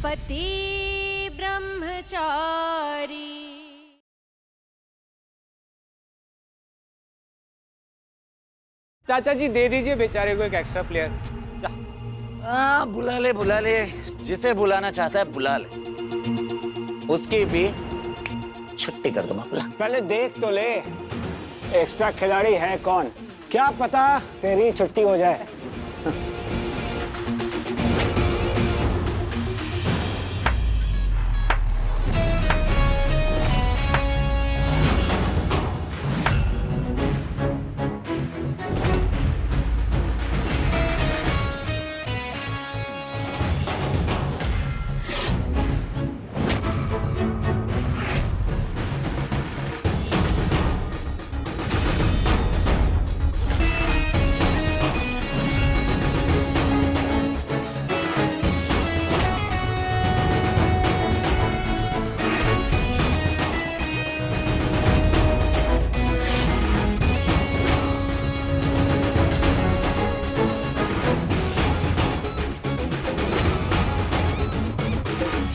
पति ब्रह्मचारी। चाचा जी दे दीजिए बेचारे को एक एक्स्ट्रा प्लेयर। हाँ बुला ले, जिसे बुलाना चाहता है बुला ले, उसकी भी छुट्टी कर दूंगा। पहले देख तो ले एक्स्ट्रा खिलाड़ी है कौन, क्या पता तेरी छुट्टी हो जाए।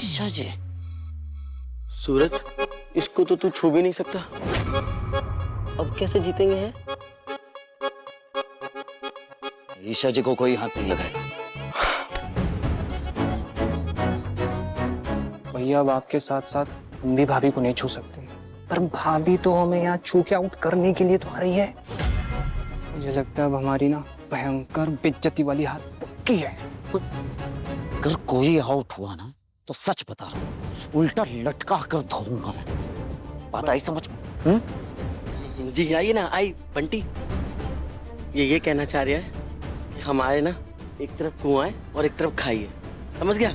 ईशा जी, सूरज, इसको तो तू छू भी नहीं सकता, अब कैसे जीतेंगे हैं? ईशा जी को कोई हाथ नहीं लगाएगा। भैया अब आपके साथ साथ हम भी भाभी को नहीं छू सकते, पर भाभी तो हमें यहाँ छू के आउट करने के लिए तो आ रही है। मुझे लगता है अब हमारी ना भयंकर बेइज्जती वाली हाथ पक्की है। अगर कोई आउट हुआ ना तो सच बता रहा हूँ, उल्टा लटका कर धोऊंगा मैं। बात आई समझ में? जी आइए ना, आई बंटी, ये कहना चाह रहा है कि हमारे ना एक तरफ कुआं है और एक तरफ खाई है, समझ गया?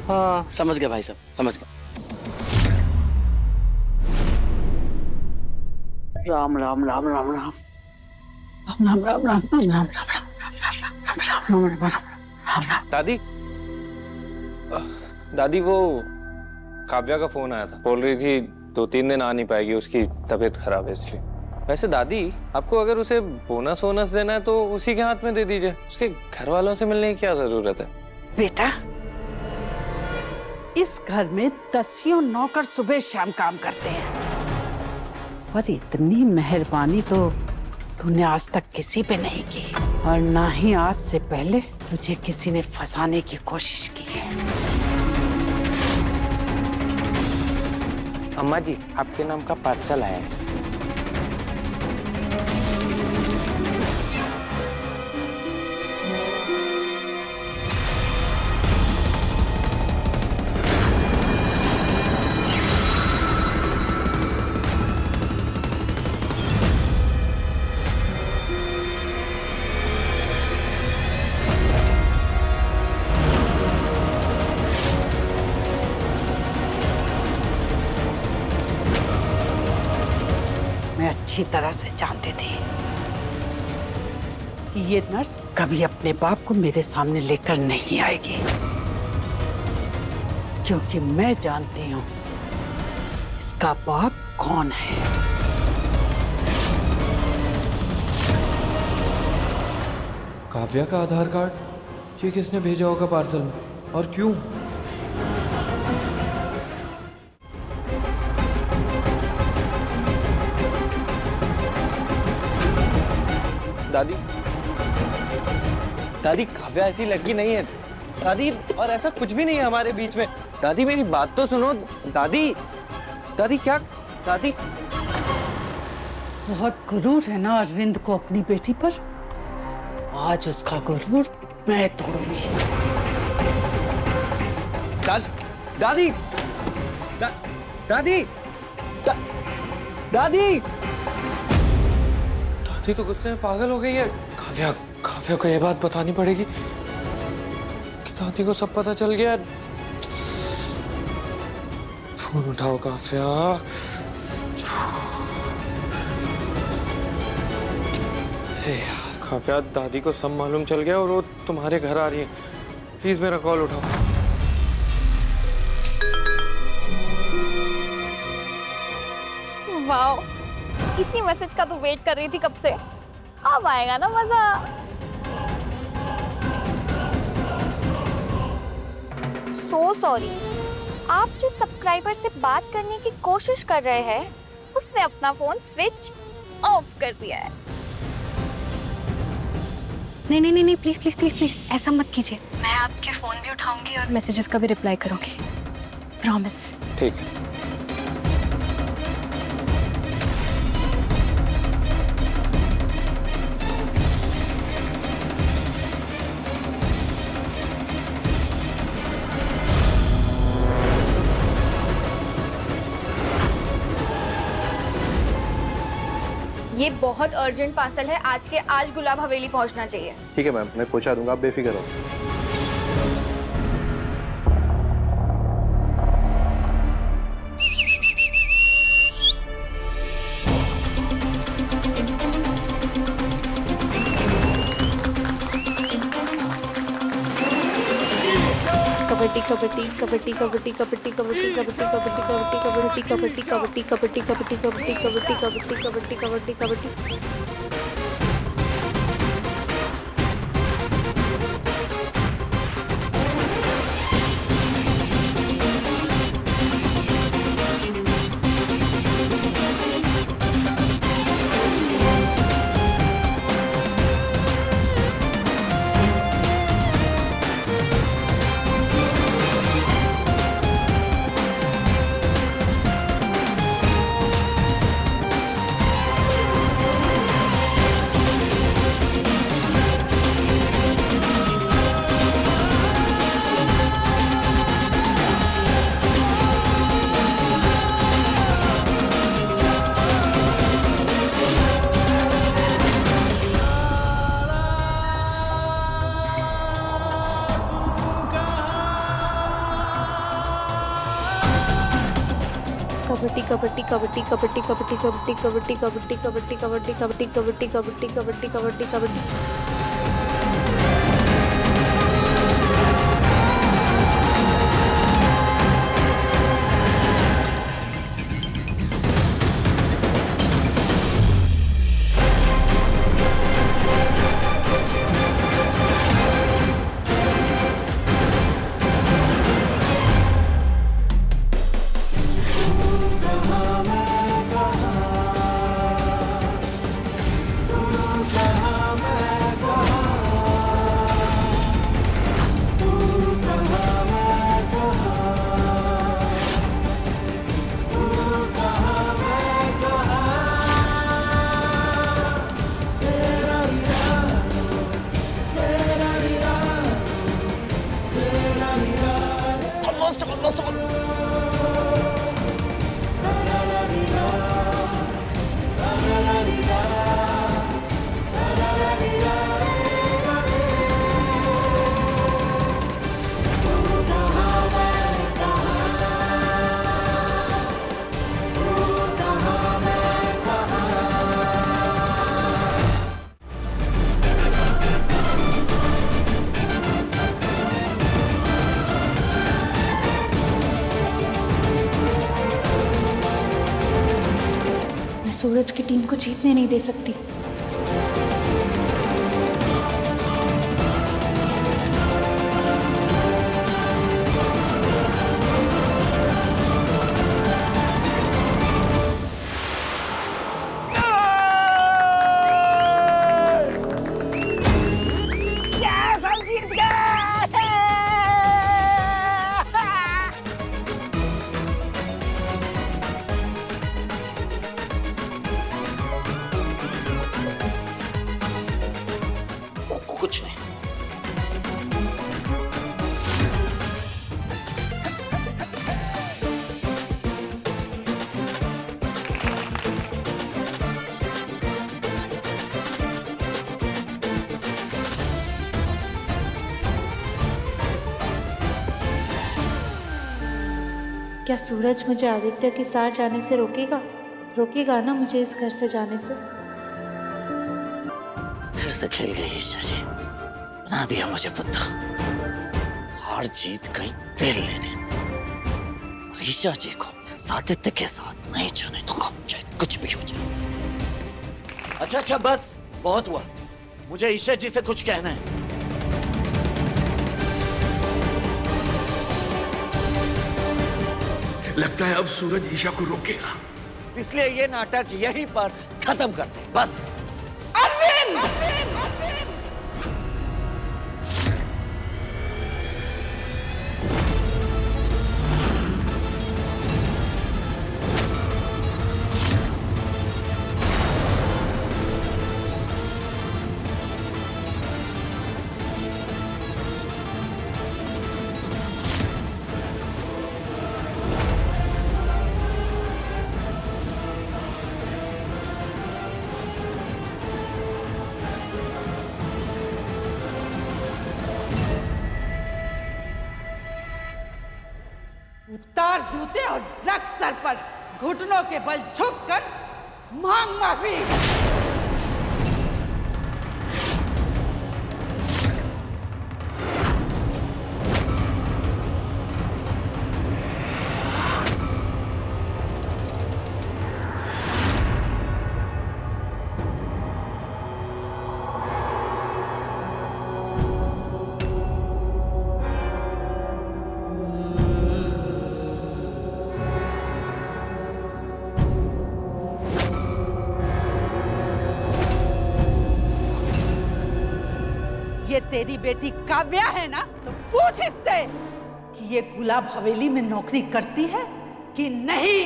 हाँ समझ गया भाई साहब, समझ गया। राम राम राम राम राम राम राम राम राम राम राम। दादी, दादी वो काव्या का फोन आया था, बोल रही थी 2-3 दिन आ नहीं पाएगी, उसकी तबीयत खराब है इसलिए। वैसे दादी, आपको अगर उसे बोनस वोनस देना है तो उसी के हाथ में दे दीजिए, उसके घर वालों से मिलने की क्या जरूरत है। बेटा, इस घर में 10 नौकर सुबह शाम काम करते हैं, पर इतनी मेहरबानी तो तूने आज तक किसी पे नहीं की, और ना ही आज से पहले तुझे किसी ने फंसाने की कोशिश की है। अम्मा जी, आपके नाम का पार्सल आया है। मैं अच्छी तरह से जानती थी कि ये नर्स कभी अपने बाप को मेरे सामने लेकर नहीं आएगी, क्योंकि मैं जानती हूँ इसका बाप कौन है। काव्या का आधार कार्ड, ये किसने भेजा होगा पार्सल में और क्यों? दादी, दादी काव्या ऐसी लड़की नहीं है दादी, और ऐसा कुछ भी नहीं है हमारे बीच में। दादी मेरी बात तो सुनो। दादी, दादी क्या, दादी। बहुत गुरूर है ना अरविंद को अपनी बेटी पर, आज उसका गुरूर मैं तोड़ूंगी। दादी, दादी, दादी, दादी तो गुस्से में पागल हो गई है। काव्या, काव्या को ये बात बतानी पड़ेगी कि दादी को सब पता चल गया। फोन उठाओ काव्या। यार काव्या, दादी को सब मालूम चल गया और वो तुम्हारे घर आ रही है। प्लीज मेरा कॉल उठाओ। वाओ, इसी मैसेज का तो वेट कर रही थी कब से। अब आएगा ना मजा। So sorry. आप जिस सब्सक्राइबर से बात करने की कोशिश कर रहे हैं उसने अपना फोन स्विच ऑफ कर दिया है। नहीं नहीं नहीं नहीं, प्लीज प्लीज प्लीज प्लीज ऐसा मत कीजिए। मैं आपके फोन भी उठाऊंगी और मैसेजेस का भी रिप्लाई करूंगी, प्रॉमिस। ठीक है। ये बहुत अर्जेंट पार्सल है, आज के आज गुलाब हवेली पहुंचना चाहिए। ठीक है मैम, मैं पहुंचा दूंगा, आप बेफिक्र हो। कबड्डी कबड्डी कबड्डी कबड्डी कबड्डी कबड्डी कबड्डी कबड्डी कबड्डी कबड्डी कबड्डी कबड्डी कबड्डी कबड्डी कबड्डी कबड्डी कबड्डी कबड्डी कबड्डी। कबड्डी कबड्डी कबड्डी कबड्डी कबड्डी कबड्डी कबड्डी कबड्डी कबड्डी कबड्डी कबड्डी कबड्डी कबड्डी कबड्डी कबड्डी। सूरज की टीम को जीतने नहीं दे सकती। कुछ नहीं। क्या सूरज मुझे आदित्य के साथ जाने से रोकेगा? रोकेगा ना मुझे इस घर से जाने से? फिर से खेल गई ईशा जी, बना दिया मुझे बुद्धा। हार जीत गई दिल लेने। और ईशा जी को आदित्य के साथ नहीं जाने तो चाहे कुछ भी हो जाए। अच्छा बस बहुत हुआ, मुझे ईशा जी से कुछ कहना है। लगता है अब सूरज ईशा को रोकेगा। इसलिए ये नाटक यहीं पर खत्म करते हैं, बस। अरविंद! उतार जूते और रख सर पर, घुटनों के बल झुककर मांग माफी। ये तेरी बेटी काव्या है ना, तो पूछ इससे कि ये गुलाब हवेली में नौकरी करती है कि नहीं।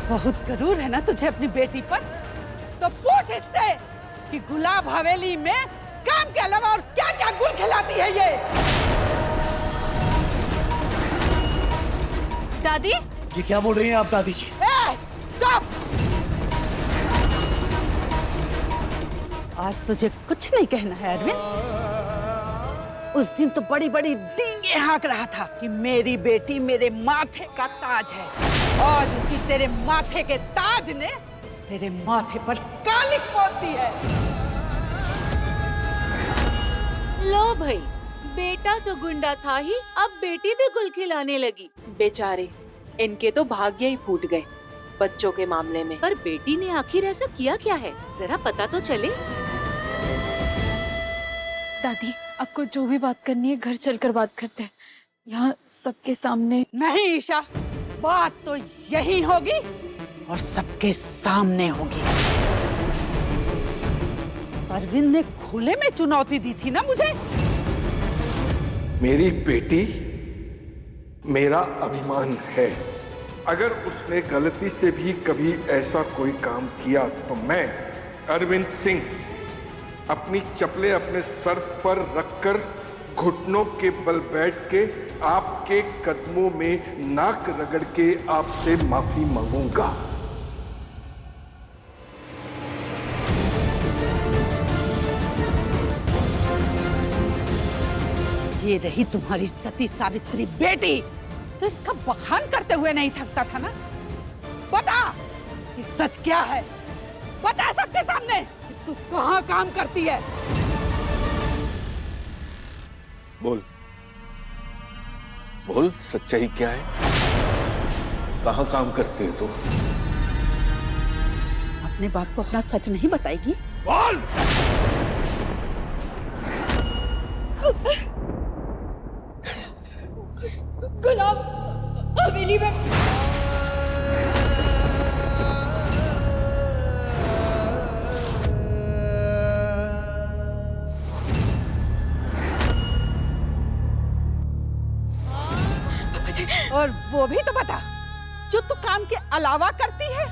बहुत गरूर है ना तुझे अपनी बेटी पर, तो पूछ इससे कि गुलाब हवेली में काम के अलावा और क्या क्या गुल खिलाती है ये। दादी, ये क्या बोल रही हैं आप दादी जी? चुप! आज तुझे कुछ नहीं कहना है अरविंद। उस दिन तो बड़ी बड़ी डींगे हाँक रहा था कि मेरी बेटी मेरे माथे का ताज है। आज उसी तेरे माथे के ताज ने तेरे माथे पर कालिक पोत दी है। लो भाई, बेटा तो गुंडा था ही, अब बेटी भी गुल खिलाने लगी। बेचारे, इनके तो भाग्य ही फूट गए बच्चों के मामले में। पर बेटी ने आखिर ऐसा किया क्या है, जरा पता तो चले। दादी, आपको जो भी बात करनी है घर चलकर बात करते हैं, यहाँ सबके सामने नहीं ईशा, बात तो यही होगी और सबके सामने होगी। अरविंद ने खुले में चुनौती दी थी ना मुझे। मेरी बेटी मेरा अभिमान है। अगर उसने गलती से भी कभी ऐसा कोई काम किया तो मैं अरविंद सिंह अपनी चप्पलें अपने सर पर रखकर घुटनों के बल बैठ के आपके कदमों में नाक रगड़ के आपसे माफी मांगूंगा। ये रही तुम्हारी सती सावित्री बेटी, तो इसका बखान करते हुए नहीं थकता था ना। बता कि सच क्या है, बता सबके सामने कि तू कहाँ काम करती है। बोल बोल, सच्चाई क्या है? कहाँ काम करते हो तुम? अपने बाप को अपना सच नहीं बताएगी? बोल। गुलाब हवेली में और वो भी तो बता जो तू काम के अलावा करती है।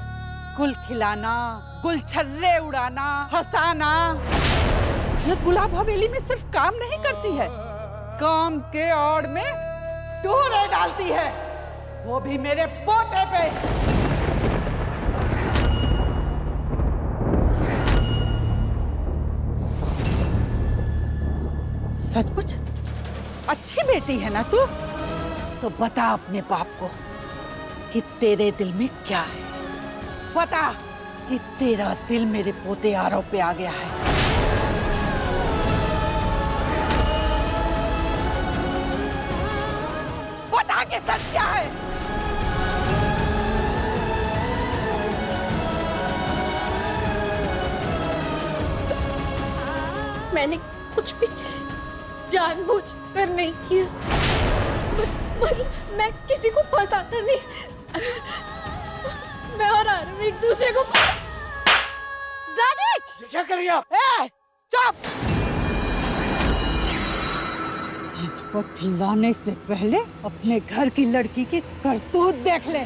गुल खिलाना, गुलछर्रे उड़ाना, हंसाना। ये गुलाब हवेली में सिर्फ काम नहीं करती है, काम के आड़ में डोरे डालती है, वो भी मेरे पोते पे। सचमुच अच्छी बेटी है ना तू? तो बता अपने बाप को कि तेरे दिल में क्या है। बता कि तेरा दिल मेरे पोते आरव पे आ गया है। बता के सच क्या है। मैंने जानबूझ कर नहीं किया। मतलब मैं किसी को फंसाता नहीं। मैं और आरव एक दूसरे को। डैडी क्या कर रही हो? चुप! मुझ पर चिल्लाने से पहले अपने घर की लड़की की करतूत देख ले।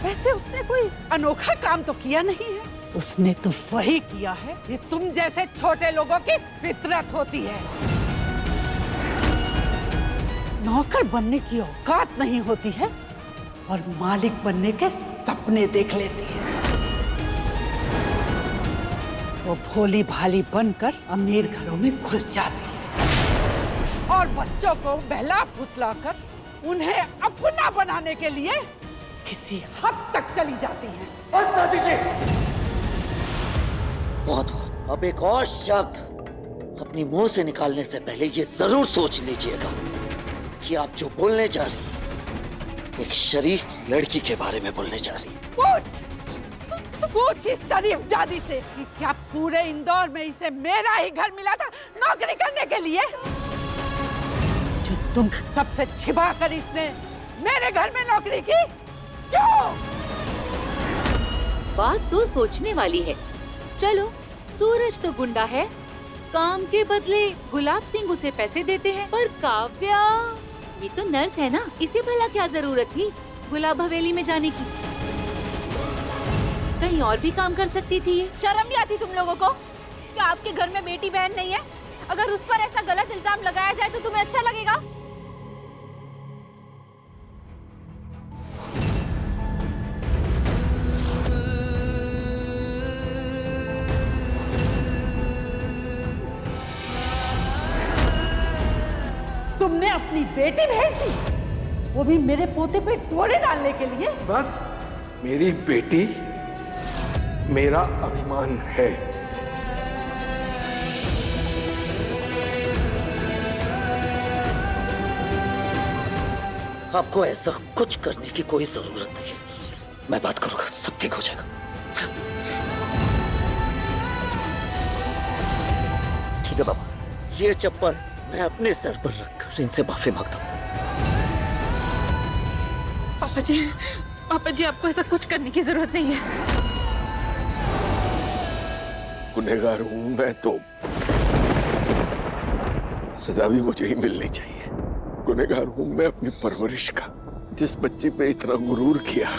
वैसे उसने कोई अनोखा काम तो किया नहीं है। उसने तो वही किया है ये तुम जैसे छोटे लोगों की फितरत होती है। नौकर बनने की औकात नहीं होती है और मालिक बनने के सपने देख लेती है। वो भोली भाली बनकर अमीर घरों में घुस जाती है और बच्चों को बहला फुसलाकर उन्हें अपना बनाने के लिए किसी हद तक चली जाती है। बस दादी जी, बहुत हुआ। अब एक और शब्द अपनी मुंह से निकालने से पहले ये जरूर सोच लीजिएगा कि आप जो बोलने जा रही हैं, एक शरीफ लड़की के बारे में बोलने जा रही हैं। पूछ इस शरीफ जादी से कि क्या पूरे इंदौर में इसे मेरा ही घर मिला था नौकरी करने के लिए, जो तुम सबसे छिपा कर इसने मेरे घर में नौकरी की? क्यों? बात तो सोचने वाली है। चलो, सूरज तो गुंडा है, काम के बदले गुलाब सिंह उसे पैसे देते हैं, पर काव्या ये तो नर्स है ना, इसे भला क्या जरूरत थी गुलाब हवेली में जाने की? कहीं और भी काम कर सकती थी ये। शर्म नहीं आती तुम लोगों को? क्या आपके घर में बेटी बहन नहीं है? अगर उस पर ऐसा गलत इल्जाम लगाया जाए तो तुम्हें अच्छा लगेगा? तुमने अपनी बेटी भेज दी, वो भी मेरे पोते पे डोरे डालने के लिए? बस मेरी बेटी मेरा अभिमान है। आपको ऐसा कुछ करने की कोई जरूरत नहीं है। मैं बात करूंगा, सब ठीक हो जाएगा। ठीक है बाबा, ये चप्पल मैं अपने सर पर रखकर इनसे माफी मांगता हूँ। पापा जी आपको ऐसा कुछ करने की जरूरत नहीं है। गुनहगार हूं मैं तो सजा भी मुझे ही मिलनी चाहिए। गुनहगार हूं मैं अपनी परवरिश का। जिस बच्ची पे इतना गुरूर किया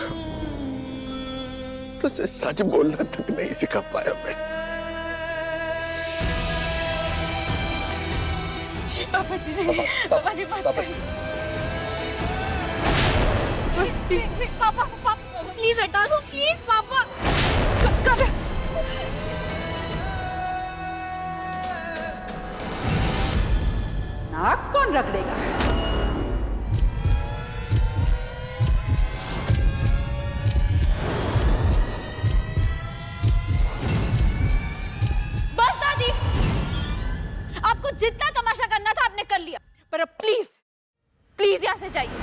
तो उसे सच बोलना तक नहीं सिखा पाया मैं। पापा जी मत पापा प्लीज हटा दो, प्लीज पापा। नाक कौन रगड़ेगा? बस दादी, आपको जितना तमाशा करना था आपने कर लिया, पर अब प्लीज प्लीज यहाँ से जाइए।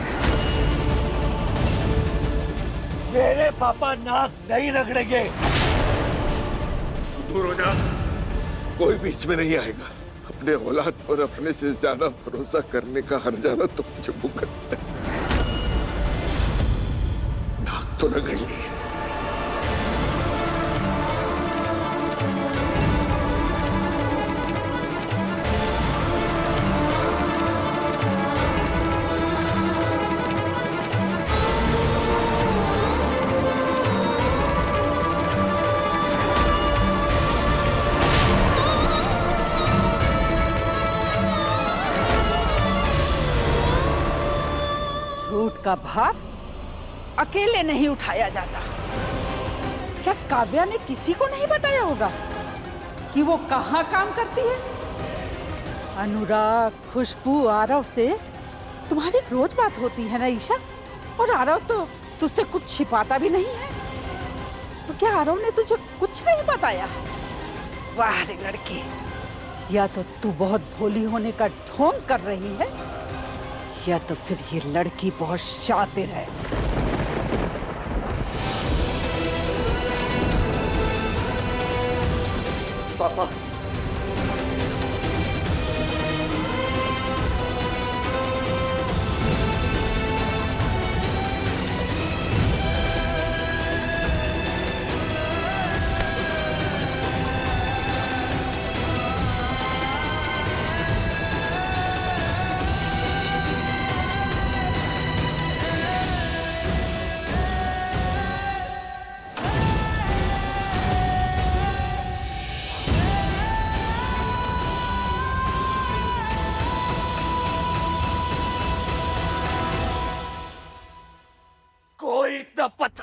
मेरे पापा नाक नहीं रगड़ेंगे। दूर हो जा, कोई बीच में नहीं आएगा। अपने औलाद पर अपने से ज्यादा भरोसा करने का हर्जाना तो मुझे भुगतना है। नाक तो रगड़ ली। झूठ का भार अकेले नहीं उठाया जाता। क्या काव्या ने किसी को नहीं बताया होगा कि वो कहाँ काम करती है? अनुराग, खुशबू, आरव से तुम्हारी रोज बात होती है ना ईशा? और आरव तो तुझसे कुछ छिपाता भी नहीं है। तो क्या आरव ने तुझे कुछ नहीं बताया? वाह रे लड़की, या तो तू बहुत भोली होने का ढोंग कर रही है या तो फिर ये लड़की बहुत शातिर है। पापा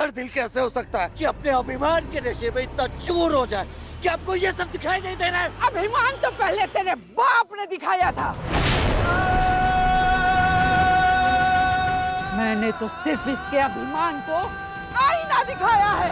बदर दिल कैसे हो सकता है कि अपने अभिमान के नशे में इतना चूर हो जाए कि आपको ये सब दिखाई नहीं दे रहा है? अभिमान तो पहले तेरे बाप ने दिखाया था। मैंने तो सिर्फ इसके अभिमान को आईना दिखाया है।